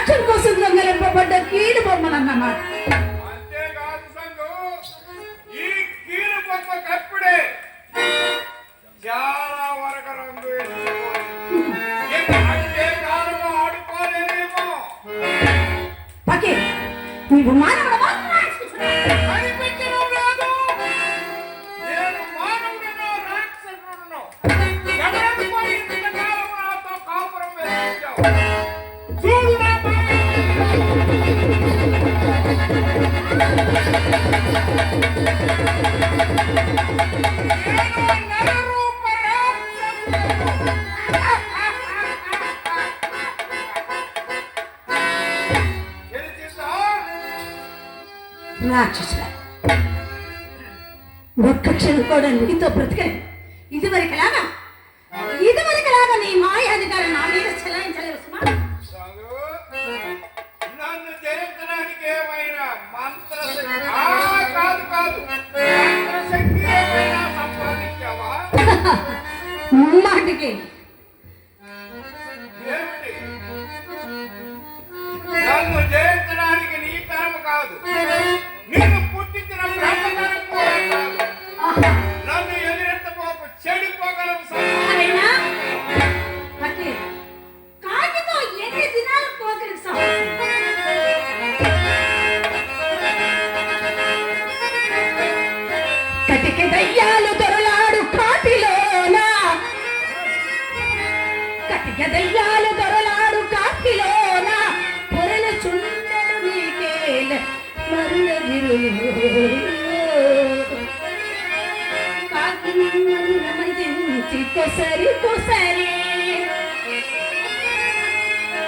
సాక్ష్యం కోసం దొంగలింపబడ్డ కీడు బొమ్మనన్నమాట. అంతేకాదు సంగు, ఈ కీడు బొమ్మ కప్పుడే చాలా వరకు రంగు అంతేకాలంలో ఆడుకోలేదేమో. పకే నీవు మానవుడవా? అనిపించడం లేదు. నేను మానవుడనో రాక్షసుడనో ఎవరనుకోని ఇంతకాలం నాతో కాపురం వేయించావు. చూడు నా రాక్షసుడా, ఒక్క క్షణం కూడా నీతో బ్రతకలేదు. ఇదివరకులాగా నీ మాయాధికారం నా మీద చెలాయించలేవు సుమా. నన్ను జయించడానికి ఏమైనా మంత్రశక్తి కాదు మంత్రశక్తి ఏమైనా సంపాదించావా? మాటికి ఏమిటి? నన్ను జయించడానికి నీ తరం కాదు, నిన్ను పుట్టించిన బ్రహ్మతరం కూడా కాదు. నన్ను ఎదురెత్తపోకు, చెడిపోగలవు. కాకితో ఎన్ని దినాలు పోకరికి సమస్య. కటిక దయ్యాలు దొరలాడు కాటిలోనా, కటిక దయ్యాలు దొరలాడు కాటిలోన పొరల చుండెడు నీకేల మరుల కాకినమరించి కొసరి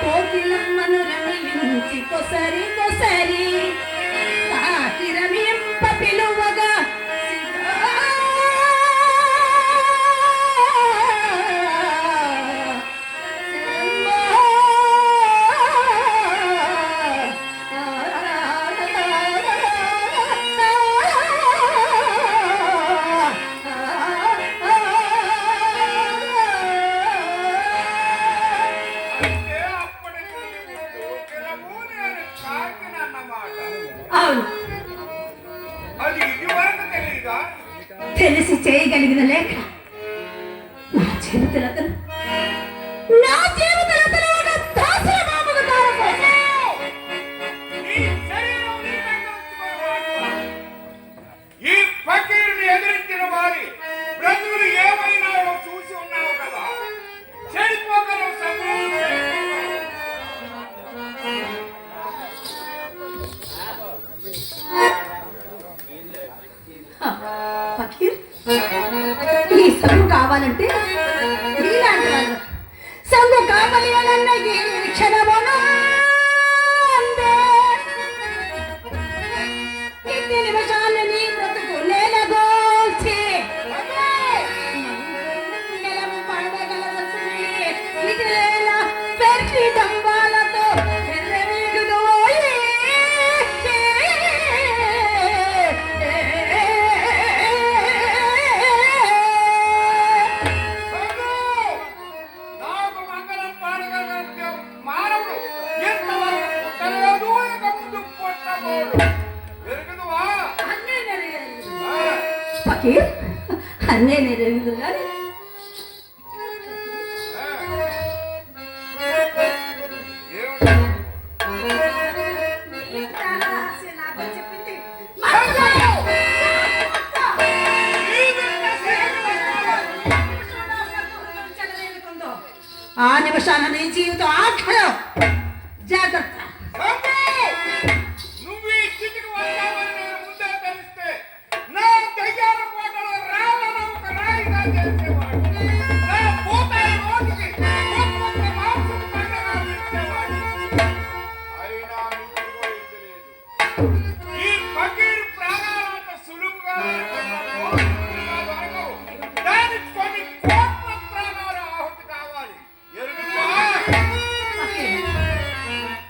కోకిలమ్మను రమించి కొసరి కాకి రమింప పిలువగా తెలిసి చేయగలిగిన లేక నా జీవితలతను ఒక దాసుల మామకు దారపోసా. ఈ ఫకీరుని ఎదిరించిన వారి బ్రతుకులు ఏమైనా చూసి ఉన్నావు కదా, చెడిపోగలవు. ఫకీర్, ఈ సంగు కావాలంటే నీలాంటి వాళ్ళు సంగు కావాలి అన్న ఈ క్షణమున నిమిషాలు నీ బ్రతుకు నేలగోల్చి పెట్టి డంబాలతో ఫకీర్ అన్నే నెరవేరు కానీ ఆ నిమిషాన నీ జీవితం ఆఖరం. జాగ్రత్త.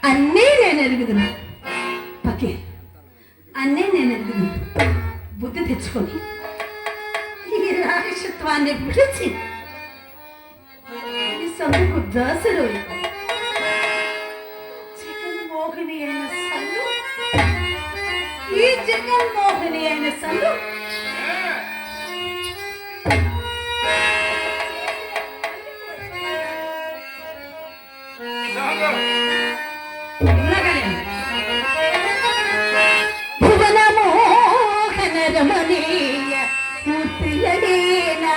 అన్నీ నేను ఎరుగుదును పకే, అన్నీ నేను ఎరుగుదును. బుద్ధి తెచ్చుకొని ఈ రాక్షత్వాన్ని విడిచి ఈ సభకు దాసుడు ఈ జగన్మోహిని అయిన సందు ఉన్నగనే భువన మోహన రమణీయ మూర్తియడేనా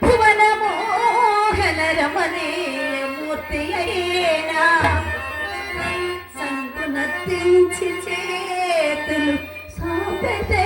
భువన మోహన రమణీయ మూర్తియడేనా సంగునర్తించి చేతులు సాపెతే